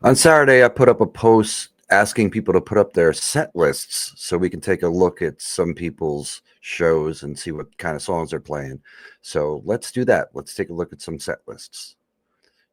On Saturday, I put up a post asking people to put up their set lists so we can take a look at some people's shows and see what kind of songs they're playing. So let's do that. Let's take a look at some set lists.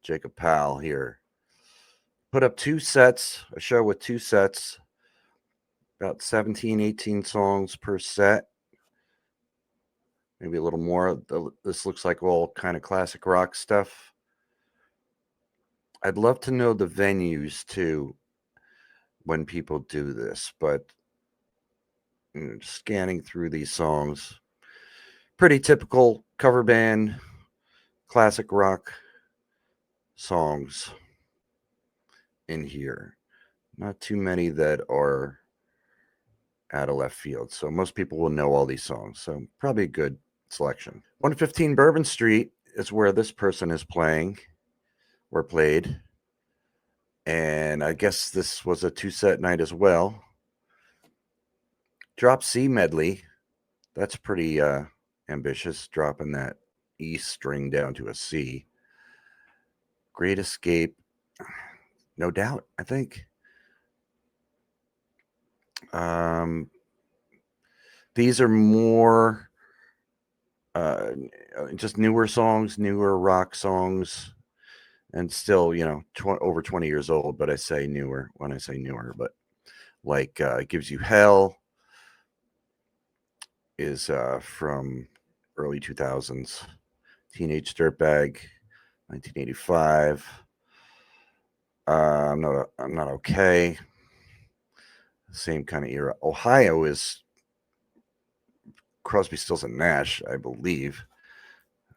Jacob Powell here. Put up two sets, a show with two sets, about 17, 18 songs per set. Maybe a little more. This looks like all kind of classic rock stuff. I'd love to know the venues too when people do this, but scanning through these songs, pretty typical cover band, classic rock songs in here. Not too many that are out of left field. So most people will know all these songs. So probably a good selection. 115 Bourbon Street is where this person is playing or played. And I guess this was a two-set night as well. Drop C medley. That's pretty ambitious, dropping that E string down to a C. Great Escape, no doubt, I think. These are more just newer songs, newer rock songs, and still, over 20 years old, but I say newer when I say newer. But like Gives You Hell is from early 2000s. Teenage Dirtbag, 1985. I'm not okay. Same kind of era. Ohio is Crosby, Stills, and Nash, I believe,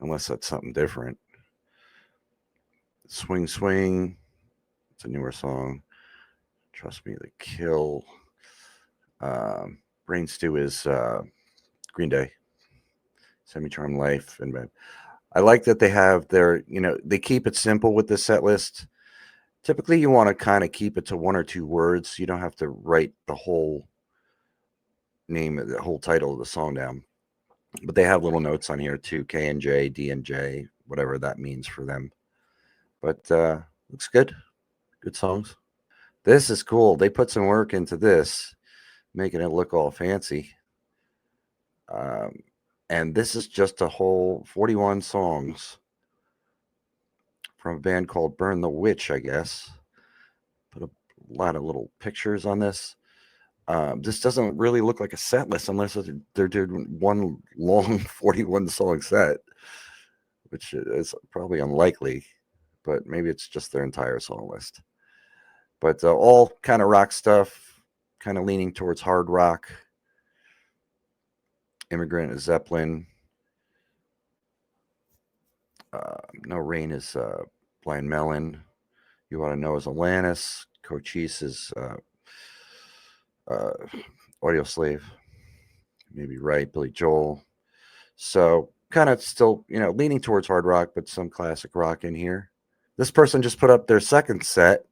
unless that's something different. Swing Swing, it's a newer song. Trust Me to Kill. Brain Stew is Green Day. Semi-Charmed Life. And I like that they have their, they keep it simple with this set list. Typically, you want to kind of keep it to one or two words. You don't have to write the whole name, the whole title of the song down. But they have little notes on here too, K and J, D and J, whatever that means for them. But looks good. Good songs. This is cool. They put some work into this, making it look all fancy. And this is just a whole 41 songs from a band called Burn the Witch, I guess. Put a lot of little pictures on this. This doesn't really look like a set list unless they're doing one long 41 song set, which is probably unlikely, but maybe it's just their entire song list. But all kind of rock stuff, kind of leaning towards hard rock. Immigrant is Zeppelin. No Rain is Blind Melon. You Want to Know is Alanis. Cochise is Audio Slave. Maybe right, Billy Joel. So kind of still, leaning towards hard rock, but some classic rock in here. This person just put up their second set.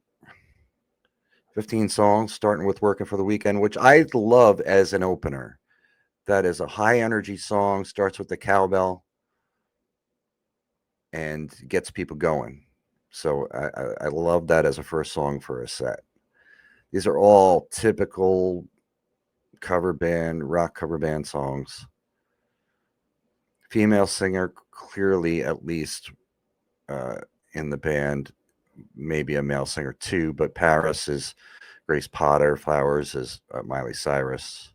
15 songs, starting with Working for the Weekend, which I love as an opener. That is a high energy song, starts with the cowbell and gets people going. So I love that as a first song for a set. These are all typical rock cover band songs. Female singer, clearly at least in the band, maybe a male singer too, but Paris is Grace Potter, Flowers is Miley Cyrus,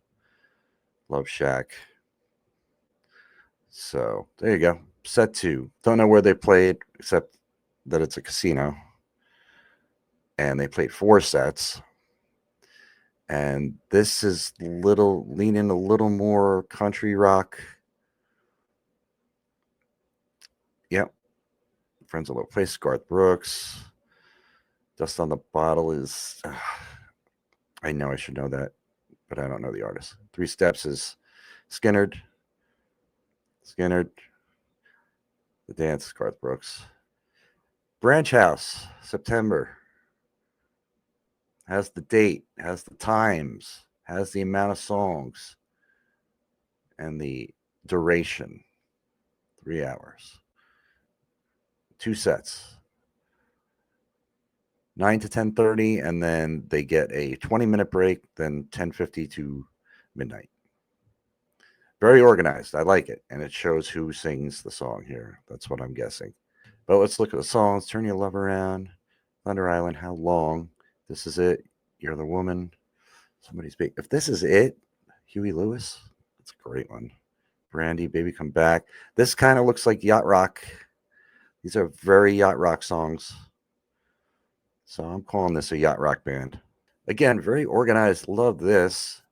Love Shack. So there you go. Set 2. Don't know where they played, except that it's a casino. And they played 4 sets. And this is leaning a little more country rock. Yep. Friends of Low Place, Garth Brooks. Dust on the Bottle is, I know I should know that, but I don't know the artist. 3 Steps is Skynyrd. The Dance is Garth Brooks. Branch House, September. Has the date, has the times, has the amount of songs, and the duration. 3 hours. 2 sets. 9 to 10:30, and then they get a 20-minute break, then 10:50 to midnight. Very organized. I like it, and it shows who sings the song here. That's what I'm guessing. But let's look at the songs. Turn Your Love Around, Thunder Island, How Long, This Is It, You're the Woman, Somebody's Big. If This Is It, Huey Lewis, that's a great one. Brandy, Baby Come Back. This kind of looks like yacht rock. These are very yacht rock songs. So I'm calling this a yacht rock band. Again, very organized. Love this.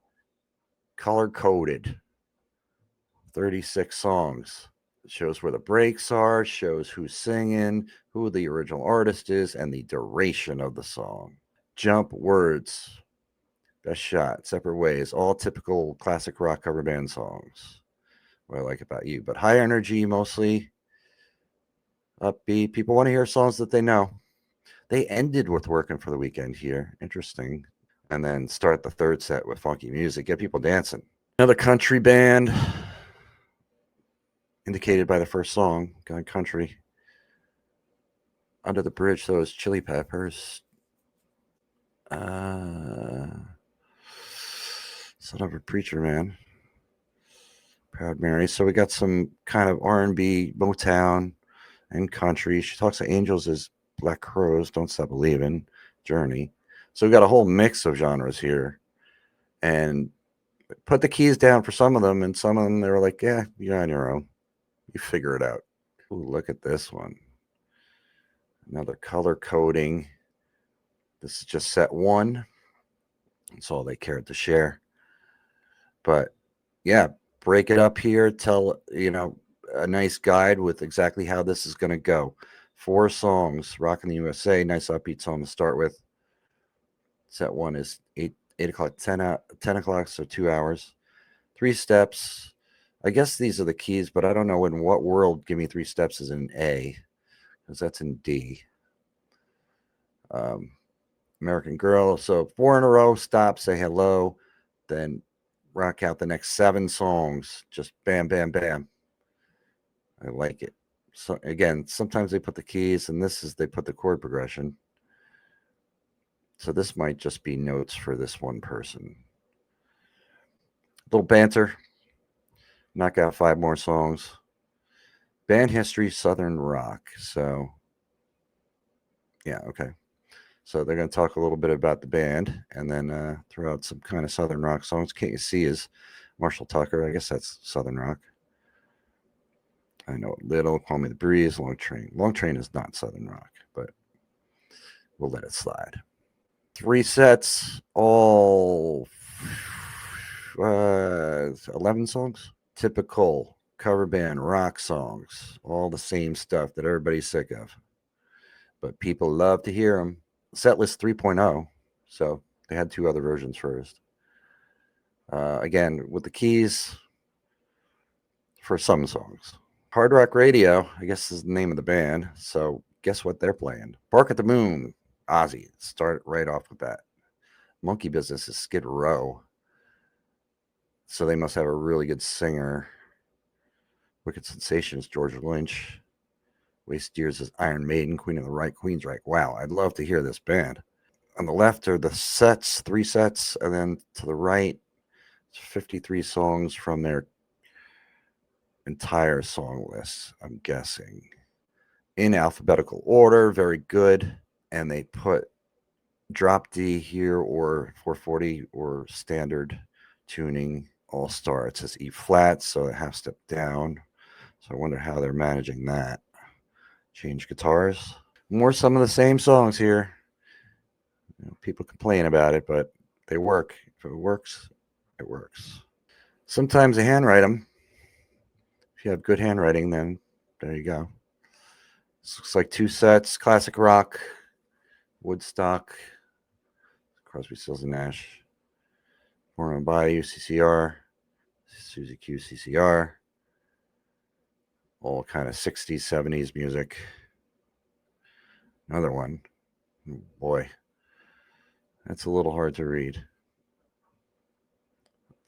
Color coded. 36 songs. It shows where the breaks are, shows who's singing, who the original artist is, and the duration of the song. Jump words. Best shot. Separate ways. All typical classic rock cover band songs. What I like about you. But high energy mostly. Upbeat. People want to hear songs that they know. They ended with Working for the Weekend here. Interesting. And then start the third set with funky music. Get people dancing. Another country band. Indicated by the first song, Going Country. Under the Bridge, those Chili Peppers. Son of a Preacher Man. Proud Mary. So we got some kind of R&B, Motown, and country. She Talks to Angels as Black Crows, Don't Stop Believing, Journey. So we got a whole mix of genres here. And put the keys down for some of them, and some of them they were like, yeah, you're on your own. You figure it out. Ooh, look at this one. Another color coding. This is just set one. That's all they cared to share. But yeah, break it up here. Tell, a nice guide with exactly how this is going to go. 4 songs, Rockin' the USA, nice upbeat song to start with. Set one is 8 o'clock, 10 o'clock, so 2 hours. 3 steps. I guess these are the keys, but I don't know in what world Give Me 3 Steps is in A, because that's in D. American Girl. So 4 in a row, stop, say hello, then rock out the next 7 songs. Just bam, bam, bam. I like it. So again, sometimes they put the keys, and they put the chord progression. So this might just be notes for this one person. Little banter. Knock out 5 more songs. Band history, Southern rock. So yeah, okay. So they're going to talk a little bit about the band, and then throw out some kind of Southern rock songs. Can't You See is Marshall Tucker. I guess that's Southern rock. I Know It Little, Call Me the Breeze, Long Train. Long Train is not Southern rock, but we'll let it slide. 3 sets, all 11 songs. Typical cover band rock songs, all the same stuff that everybody's sick of. But people love to hear them. Setlist 3.0, so they had 2 other versions first. Again, with the keys for some songs. Hard Rock Radio, I guess is the name of the band. So guess what they're playing? Bark at the Moon, Ozzy. Start right off with that. Monkey Business is Skid Row. So they must have a really good singer. Wicked Sensation is George Lynch. Waste Years is Iron Maiden. Queen of the Right, Queensryche. Wow, I'd love to hear this band. On the left are the sets, 3 sets, and then to the right, 53 songs from their entire song list, I'm guessing. In alphabetical order, very good. And they put drop D here, or 440, or standard tuning all star. It says E flat, so a half step down. So I wonder how they're managing that. Change guitars. Some of the same songs here. People complain about it, but they work. If it works, it works. Sometimes they handwrite them. If you have good handwriting, then there you go. This looks like 2 sets. Classic rock, Woodstock, Crosby, Stills, and Nash. Born on Bayou, CCR, Suzy Q, CCR. All kind of 60s, 70s music. Another one. Boy, that's a little hard to read.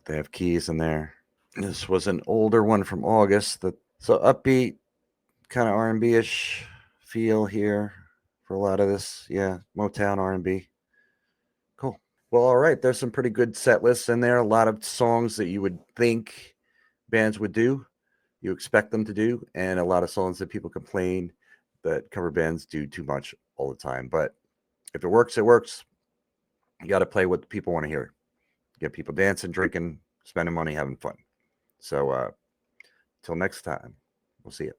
They have keys in there. This was an older one from August. So upbeat, kind of R&B-ish feel here. for a lot of this. Yeah, Motown, R&B. Cool. Well, all right. There's some pretty good set lists in there. A lot of songs that you would think bands would do, you expect them to do, and a lot of songs that people complain that cover bands do too much all the time. But if it works, it works. You got to play what people want to hear. Get people dancing, drinking, spending money, having fun. So, till next time, we'll see you.